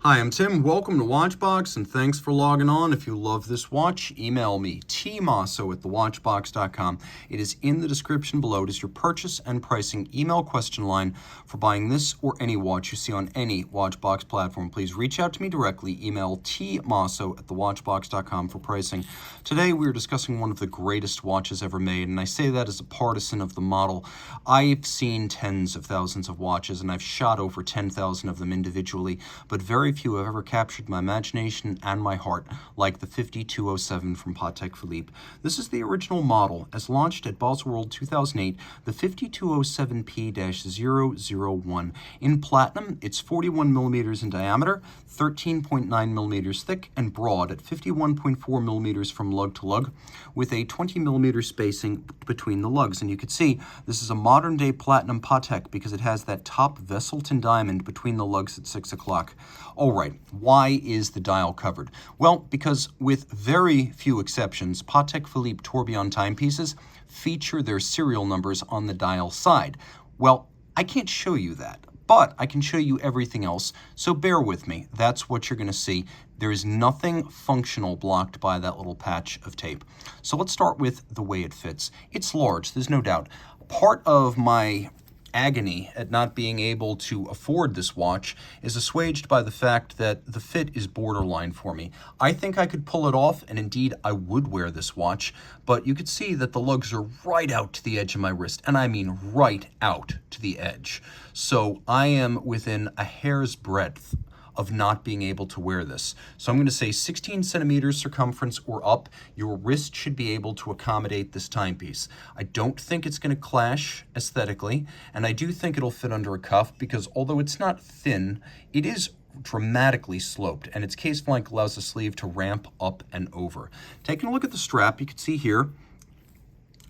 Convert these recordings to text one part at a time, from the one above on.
Hi, I'm Tim. Welcome to Watchbox, and thanks for logging on. If you love this watch, email me, tmosso@thewatchbox.com. It is in the description below. It is your purchase and pricing email question line for buying this or any watch you see on any Watchbox platform. Please reach out to me directly. Email tmosso@thewatchbox.com for pricing. Today, we are discussing one of the greatest watches ever made, and I say that as a partisan of the model. I've seen tens of thousands of watches, and I've shot over 10,000 of them individually, but very few have ever captured my imagination and my heart like the 5207 from Patek Philippe. This is the original model. As launched at Bosworld 2008, the 5207P-001. In platinum, it's 41 millimeters in diameter, 13.9 millimeters thick, and broad at 51.4 millimeters from lug to lug, with a 20 millimeter spacing between the lugs. And you can see this is a modern day platinum Patek because it has that top Vesselton diamond between the lugs at 6 o'clock. All right, why is the dial covered? Well, because with very few exceptions, Patek Philippe Tourbillon timepieces feature their serial numbers on the dial side. Well, I can't show you that, but I can show you everything else, so bear with me. That's what you're going to see. There is nothing functional blocked by that little patch of tape. So let's start with the way it fits. It's large, there's no doubt. Part of my agony at not being able to afford this watch is assuaged by the fact that the fit is borderline for me. I think I could pull it off, and indeed I would wear this watch, but you could see that the lugs are right out to the edge of my wrist, and I mean right out to the edge. So I am within a hair's breadth of not being able to wear this. So I'm going to say 16 centimeters circumference or up. Your wrist should be able to accommodate this timepiece. I don't think it's going to clash aesthetically, and I do think it'll fit under a cuff because although it's not thin, it is dramatically sloped, and its case flank allows the sleeve to ramp up and over. Taking a look at the strap, you can see here,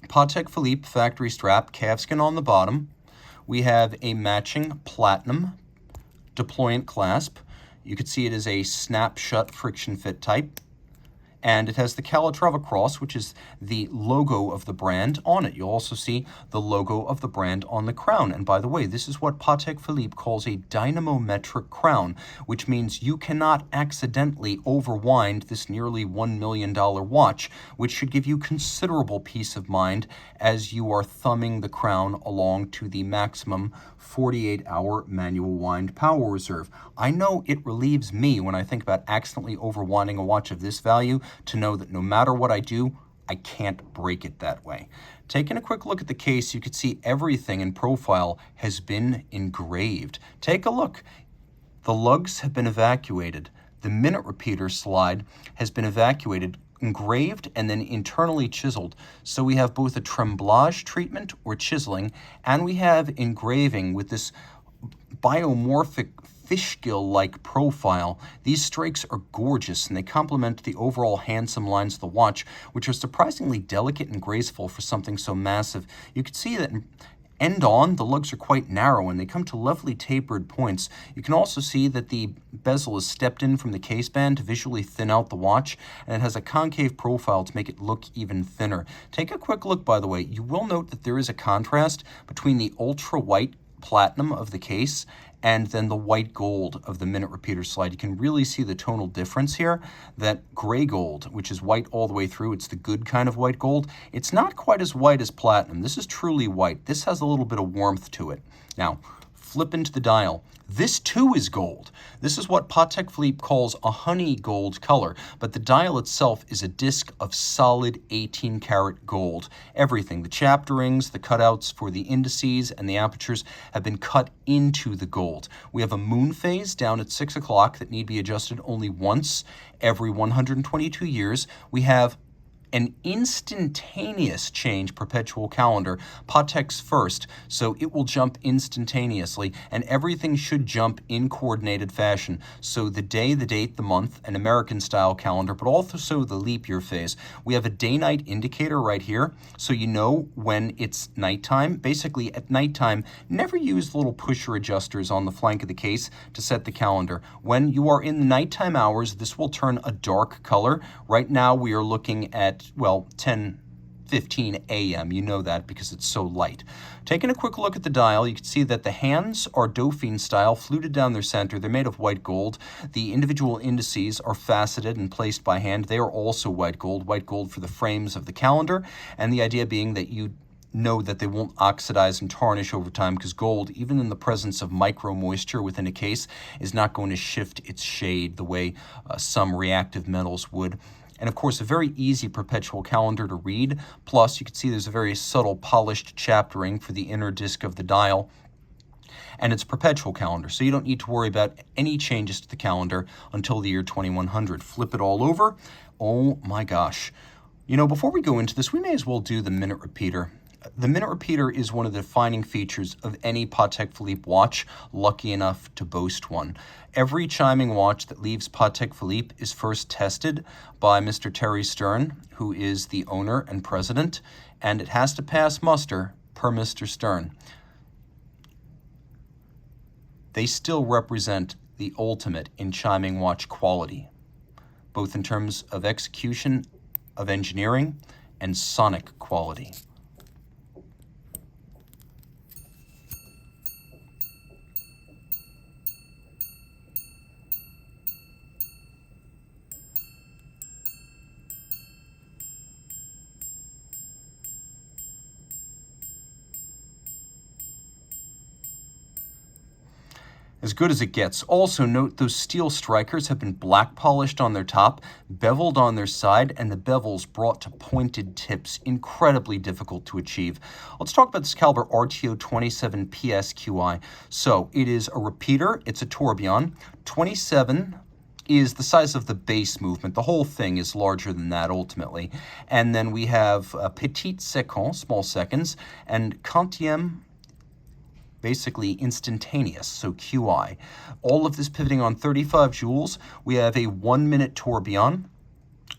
Patek Philippe factory strap, calfskin on the bottom. We have a matching platinum deployant clasp. You can see it is a snap-shut friction fit type. And it has the Calatrava cross, which is the logo of the brand on it. You'll also see the logo of the brand on the crown. And by the way, this is what Patek Philippe calls a dynamometric crown, which means you cannot accidentally overwind this nearly $1 million watch, which should give you considerable peace of mind as you are thumbing the crown along to the maximum 48-hour manual wind power reserve. I know it relieves me when I think about accidentally overwinding a watch of this value to know that no matter what I do, I can't break it that way. Taking a quick look at the case, you can see everything in profile has been engraved. Take a look. The lugs have been evacuated. The minute repeater slide has been evacuated, engraved, and then internally chiseled. So we have both a tremblage treatment or chiseling, and we have engraving with this biomorphic fishgill-like profile. These strikes are gorgeous, and they complement the overall handsome lines of the watch, which are surprisingly delicate and graceful for something so massive. You can see that end on, the lugs are quite narrow, and they come to lovely tapered points. You can also see that the bezel is stepped in from the case band to visually thin out the watch, and it has a concave profile to make it look even thinner. Take a quick look, by the way. You will note that there is a contrast between the ultra-white platinum of the case and then the white gold of the minute repeater slide. You can really see the tonal difference here. That gray gold, which is white all the way through, it's the good kind of white gold. It's not quite as white as platinum. This is truly white. This has a little bit of warmth to it. Now, flip into the dial. This too is gold. This is what Patek Philippe calls a honey gold color, but the dial itself is a disc of solid 18 karat gold. Everything, the chapter rings, the cutouts for the indices and the apertures have been cut into the gold. We have a moon phase down at 6 o'clock that need be adjusted only once every 122 years. We have an instantaneous change perpetual calendar, Patek's first, so it will jump instantaneously, and everything should jump in coordinated fashion. So the day, the date, the month, an American-style calendar, but also the leap year phase. We have a day-night indicator right here, so you know when it's nighttime. Basically, at nighttime, never use the little pusher adjusters on the flank of the case to set the calendar. When you are in the nighttime hours, this will turn a dark color. Right now, we are looking at, well, 10 15 a.m. You know that because it's so light. Taking a quick look at the dial, you can see that the hands are Dauphine style, fluted down their center. They're made of white gold. The individual indices are faceted and placed by hand. They are also white gold for the frames of the calendar, and the idea being that you know that they won't oxidize and tarnish over time, because gold, even in the presence of micro moisture within a case, is not going to shift its shade the way some reactive metals would. And of course, a very easy perpetual calendar to read. Plus, you can see there's a very subtle polished chaptering for the inner disc of the dial. And it's a perpetual calendar, so you don't need to worry about any changes to the calendar until the year 2100. Flip it all over. Oh my gosh. You know, before we go into this, we may as well do the minute repeater. The minute repeater is one of the defining features of any Patek Philippe watch, lucky enough to boast one. Every chiming watch that leaves Patek Philippe is first tested by Mr. Terry Stern, who is the owner and president, and it has to pass muster per Mr. Stern. They still represent the ultimate in chiming watch quality, both in terms of execution, of engineering, and sonic quality. As good as it gets. Also note those steel strikers have been black polished on their top, beveled on their side, and the bevels brought to pointed tips. Incredibly difficult to achieve. Let's talk about this caliber RTO 27 PSQI. So it is a repeater. It's a tourbillon. 27 is the size of the base movement. The whole thing is larger than that ultimately. And then we have petit seconds, small seconds, and quantième, basically instantaneous, so QI. All of this pivoting on 35 joules. We have a 1-minute tourbillon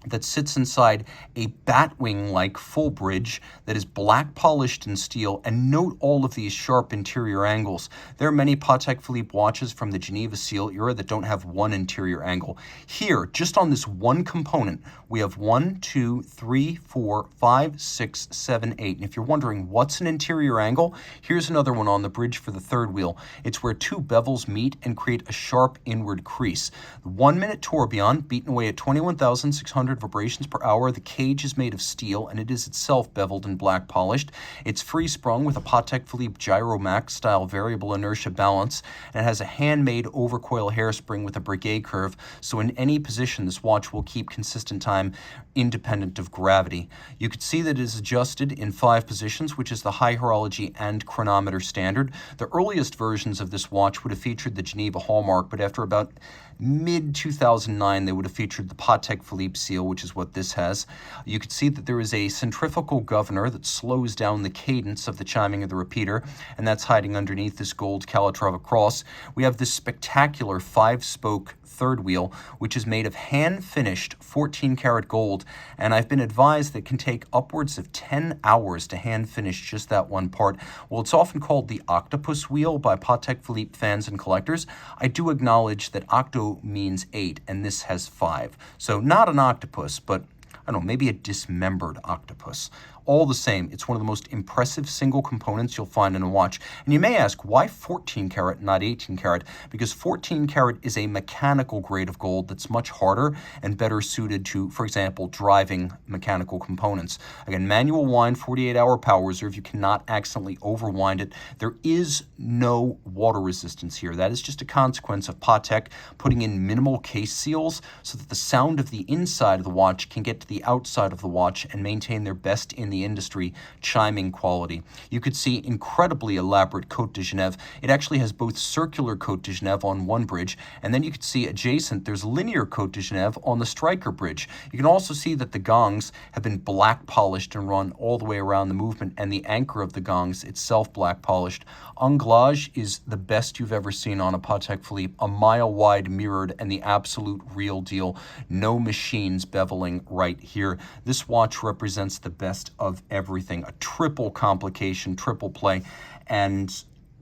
that sits inside a batwing-like full bridge that is black polished in steel, and note all of these sharp interior angles. There are many Patek Philippe watches from the Geneva seal era that don't have one interior angle. Here, just on this one component, we have 1, 2, 3, 4, 5, 6, 7, 8. And if you're wondering what's an interior angle, here's another one on the bridge for the third wheel. It's where two bevels meet and create a sharp inward crease. The 1-minute tourbillon, beaten away at 21,600 vibrations per hour. The cage is made of steel, and it is itself beveled and black polished. It's free sprung with a Patek Philippe Gyro Max style variable inertia balance, and it has a handmade overcoil hairspring with a brigade curve, so in any position this watch will keep consistent time independent of gravity. You can see that it is adjusted in 5 positions, which is the high horology and chronometer standard. The earliest versions of this watch would have featured the Geneva hallmark, but after about mid-2009, they would have featured the Patek Philippe seal, which is what this has. You can see that there is a centrifugal governor that slows down the cadence of the chiming of the repeater, and that's hiding underneath this gold Calatrava cross. We have this spectacular 5-spoke third wheel, which is made of hand-finished 14-karat gold, and I've been advised that it can take upwards of 10 hours to hand-finish just that one part. Well, it's often called the octopus wheel by Patek Philippe fans and collectors. I do acknowledge that octo means 8, and this has 5. So not an octopus, but I don't know, maybe a dismembered octopus. All the same, it's one of the most impressive single components you'll find in a watch. And you may ask, why 14 karat, not 18 karat? Because 14 karat is a mechanical grade of gold that's much harder and better suited to, for example, driving mechanical components. Again, manual wind, 48-hour power reserve. You cannot accidentally overwind it. There is no water resistance here. That is just a consequence of Patek putting in minimal case seals so that the sound of the inside of the watch can get to the outside of the watch and maintain their best in the industry chiming quality. You could see incredibly elaborate Côte de Genève. It actually has both circular Côte de Genève on one bridge, and then you can see adjacent there's linear Côte de Genève on the striker bridge. You can also see that the gongs have been black polished and run all the way around the movement, and the anchor of the gongs itself black polished. Anglage is the best you've ever seen on a Patek Philippe, a mile wide mirrored and the absolute real deal. No machines beveling right here. This watch represents the best of everything, a triple complication, triple play. And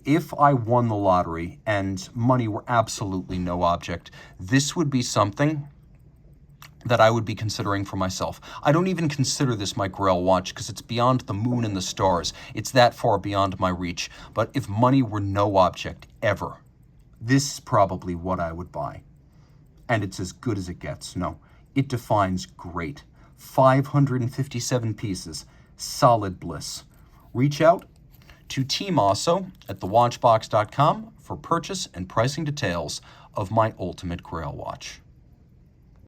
if I won the lottery and money were absolutely no object, this would be something that I would be considering for myself. I don't even consider this my Grail watch because it's beyond the moon and the stars. It's that far beyond my reach. But if money were no object ever, this is probably what I would buy. And it's as good as it gets. No, it defines great. 557 pieces. Solid bliss. Reach out to Team Mosso at thewatchbox.com for purchase and pricing details of my ultimate Grail watch.